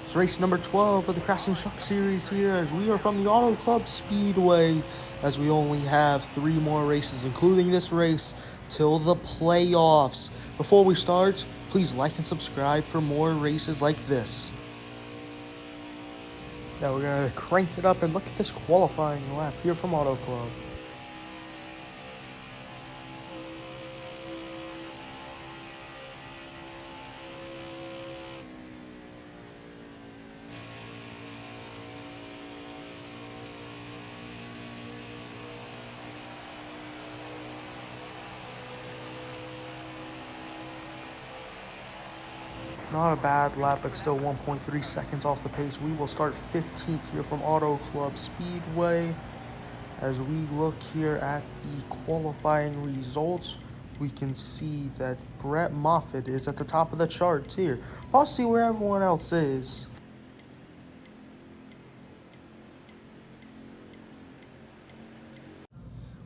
It's race number 12 of the Crashing Truck Series here, as we are from the Auto Club Speedway, as we only have 3 more races, including this race, till the playoffs. Before we start, please like and subscribe for more races like this. Now we're going to crank it up and look at this qualifying lap here from Auto Club. Not a bad lap, but still 1.3 seconds off the pace. We will start 15th here from Auto Club Speedway. As we look here at the qualifying results, we can see that Brett Moffitt is at the top of the charts here. I'll see where everyone else is.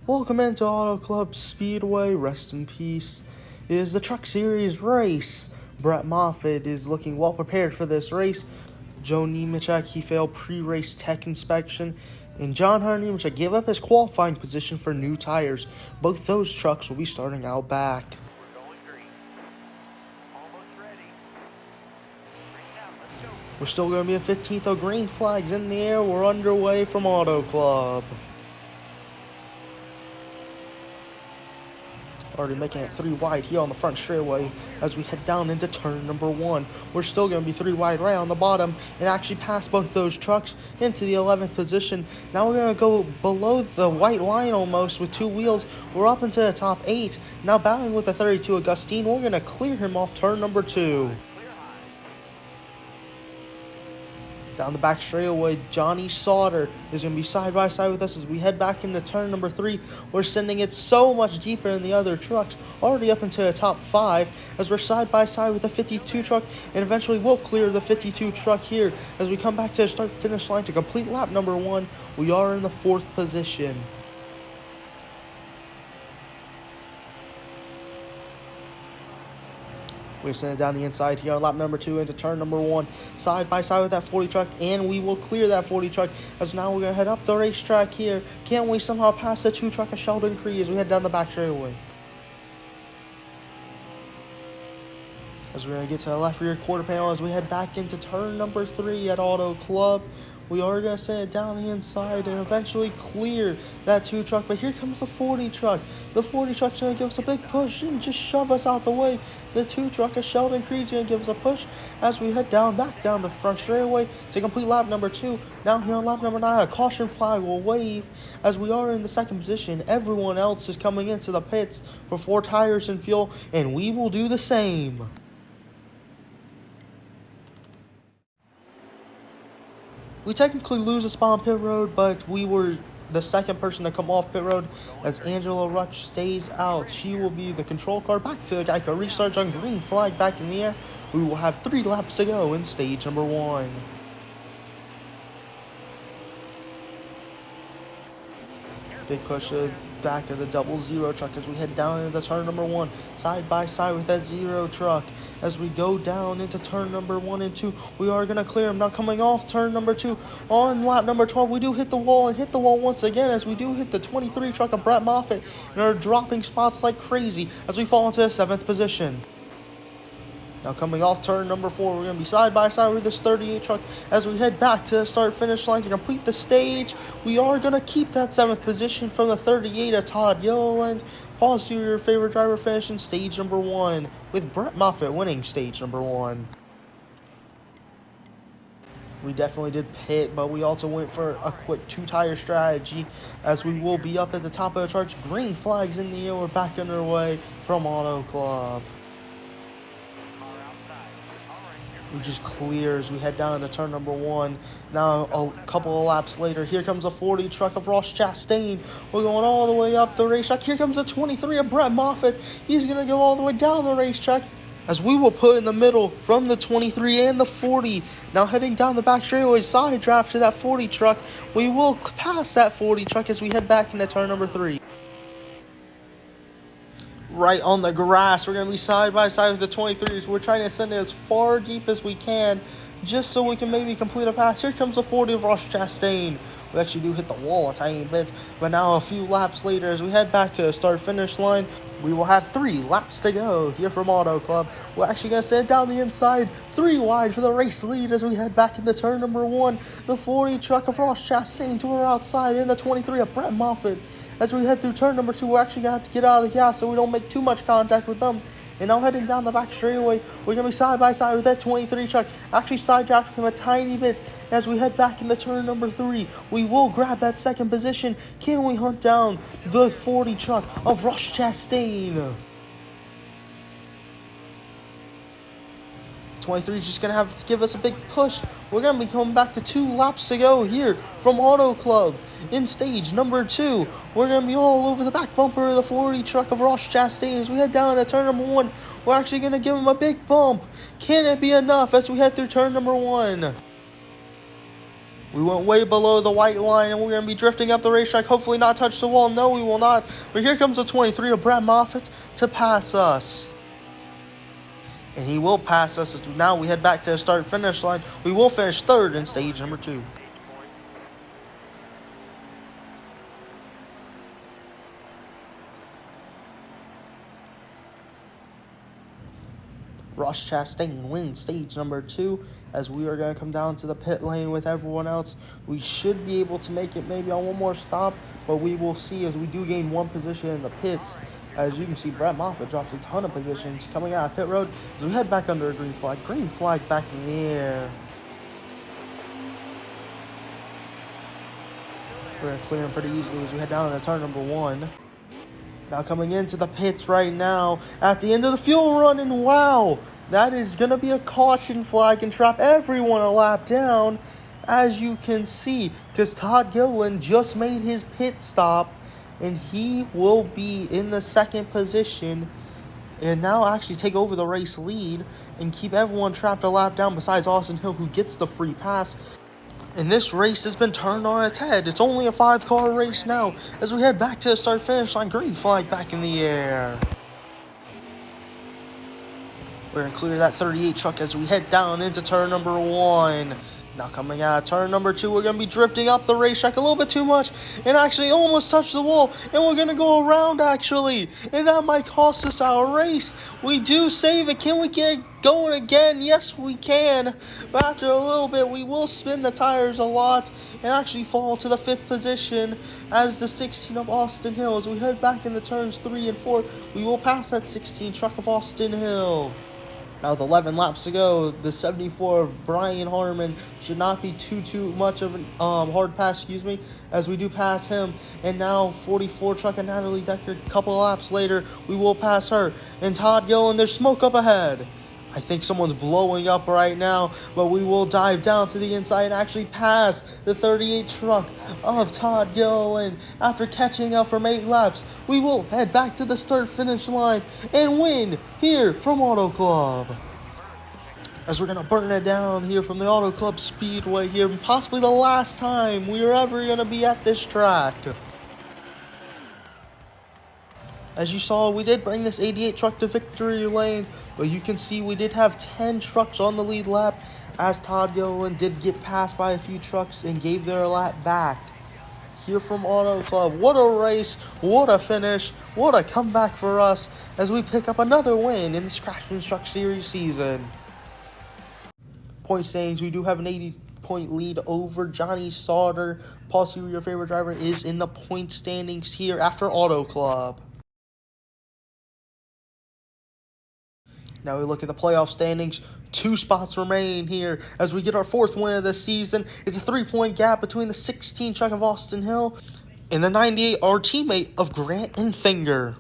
Welcome into Auto Club Speedway. Rest in peace. It is the Truck Series race. Brett Moffitt is looking well prepared for this race. Joe Nemechek, he failed pre-race tech inspection. And John Hunter Nemechek gave up his qualifying position for new tires. Both those trucks will be starting out back. We're going green. Almost ready. Green out, let's go. We're still going to be a 15th of green flags in the air. We're underway from Auto Club. Already making it 3 wide here on the front straightaway as we head down into turn number 1. We're still going to be 3 wide right on the bottom and actually pass both those trucks into the 11th position. Now we're going to go below the white line almost with 2 wheels. We're up into the top 8. Now battling with the 32 Augustine. We're going to clear him off turn number 2. Down the back straightaway, Johnny Sauter is going to be side by side with us as we head back into turn number 3. We're sending it so much deeper in the other trucks, already up into the top 5, as we're side by side with the 52 truck, and eventually we'll clear the 52 truck here as we come back to the start-finish line to complete lap number 1. We are in the 4th position. We're sending it down the inside here on lap number 2 into turn number 1, side by side with that 40 truck, and we will clear that 40 truck as now we're going to head up the racetrack here. Can't we somehow pass the 2 truck of Sheldon Cree as we head down the back straightaway? As we're going to get to the left rear quarter panel as we head back into turn number 3 at Auto Club. We are going to send it down the inside and eventually clear that 2 truck. But here comes the 40 truck. The 40 truck's going to give us a big push and just shove us out the way. The 2 truck of Sheldon Creed's going to give us a push as we head back down the front straightaway to complete lap number 2. Now here on lap number 9, a caution flag will wave as we are in the 2nd position. Everyone else is coming into the pits for 4 tires and fuel, and we will do the same. We technically lose a spot on pit road, but we were the 2nd person to come off pit road as Angela Rutch stays out. She will be the control car back to Geico. Restart on green flag back in the air. We will have 3 laps to go in stage number 1. Big push to the back of the 00 truck as we head down into turn number 1, side by side with that 0 truck. As we go down into turn number 1 and 2, we are going to clear him. Now coming off turn number 2, on lap number 12, we do hit the wall and hit the wall once again as we do hit the 23 truck of Brett Moffitt and are dropping spots like crazy as we fall into the 7th position. Now coming off turn number 4, we're going to be side by side with this 38 truck as we head back to the start-finish line to complete the stage. We are going to keep that 7th position from the 38 of Todd Yoland. Pause to your favorite driver finish in stage number 1 with Brett Moffitt winning stage number 1. We definitely did pit, but we also went for a quick 2-tire strategy as we will be up at the top of the charts. Green flags in the air. We're back underway from Auto Club. We just clear as we head down into turn number 1. Now, a couple of laps later, here comes a 40 truck of Ross Chastain. We're going all the way up the racetrack. Here comes a 23 of Brett Moffitt. He's going to go all the way down the racetrack as we will put in the middle from the 23 and the 40. Now heading down the back straightaway, side draft to that 40 truck. We will pass that 40 truck as we head back into turn number 3. right on the grass. We're going to be side by side with the 23s. We're trying to send it as far deep as we can just so we can maybe complete a pass. Here comes the 40 of Ross Chastain. We actually do hit the wall a tiny bit, but now a few laps later, as we head back to the start-finish line, we will have 3 laps to go here from Auto Club. We're actually going to send down the inside, 3 wide for the race lead as we head back into turn number 1. The 40 truck of Ross Chastain to our outside, and the 23 of Brett Moffitt. As we head through turn number 2, we're actually going to have to get out of the gas so we don't make too much contact with them. And now heading down the back straightaway, we're going to be side by side with that 23 truck. Actually side-drafting him a tiny bit. As we head back into turn number 3, we will grab that second position. Can we hunt down the 40 truck of Ross Chastain? 23 is just going to have to give us a big push. We're going to be coming back to 2 laps to go here from Auto Club. In stage number 2, we're going to be all over the back bumper of the 40 truck of Ross Chastain. As we head down to turn number 1, we're actually going to give him a big bump. Can it be enough as we head through turn number 1? We went way below the white line, and we're going to be drifting up the racetrack. Hopefully not touch the wall. No, we will not. But here comes the 23 of Brett Moffitt to pass us. And he will pass us as now we head back to the start-finish line. We will finish 3rd in stage number 2. Ross Chastain wins stage number 2 as we are going to come down to the pit lane with everyone else. We should be able to make it maybe on one more stop, but we will see as we do gain 1 position in the pits. As you can see, Brett Moffitt drops a ton of positions coming out of pit road as we head back under a green flag. Green flag back in the air. We're going to clear him pretty easily as we head down to turn number 1. Now coming into the pits right now at the end of the fuel run, and wow, that is going to be a caution flag and trap everyone a lap down, as you can see, because Todd Gilliland just made his pit stop, and he will be in the 2nd position and now actually take over the race lead and keep everyone trapped a lap down besides Austin Hill, who gets the free pass. And this race has been turned on its head. It's only a 5-car race now as we head back to the start-finish line. Green flag back in the air. We're going to clear that 38 truck as we head down into turn number 1. Now coming out of turn number 2, we're going to be drifting up the racetrack a little bit too much and actually almost touch the wall. And we're going to go around, actually. And that might cost us our race. We do save it. Can we get going again? Yes, we can. But after a little bit, we will spin the tires a lot and actually fall to the 5th position as the 16 of Austin Hill. As we head back into turns 3 and 4, we will pass that 16 truck of Austin Hill. Now with 11 laps to go, the 74 of Brian Harmon should not be too much of a hard pass, as we do pass him. And now 44 truck of Natalie Decker, a couple of laps later, we will pass her. And Todd Gilliland, there's smoke up ahead. I think someone's blowing up right now, but we will dive down to the inside and actually pass the 38 truck of Todd Gilliland. After catching up from 8 laps, we will head back to the start-finish line and win here from Auto Club. As we're going to burn it down here from the Auto Club Speedway here, possibly the last time we are ever going to be at this track. As you saw, we did bring this 88 truck to victory lane, but you can see we did have 10 trucks on the lead lap, as Todd Gilliland did get passed by a few trucks and gave their lap back. Here from Auto Club, what a race, what a finish, what a comeback for us as we pick up another win in the Craftsman Truck Series season. Point standings, we do have an 80-point lead over Johnny Sauter. Paul Seaver, your favorite driver, is in the point standings here after Auto Club. Now we look at the playoff standings. 2 spots remain here as we get our 4th win of the season. It's a 3-point gap between the 16 truck of Austin Hill and the 98, our teammate of Grant and Finger.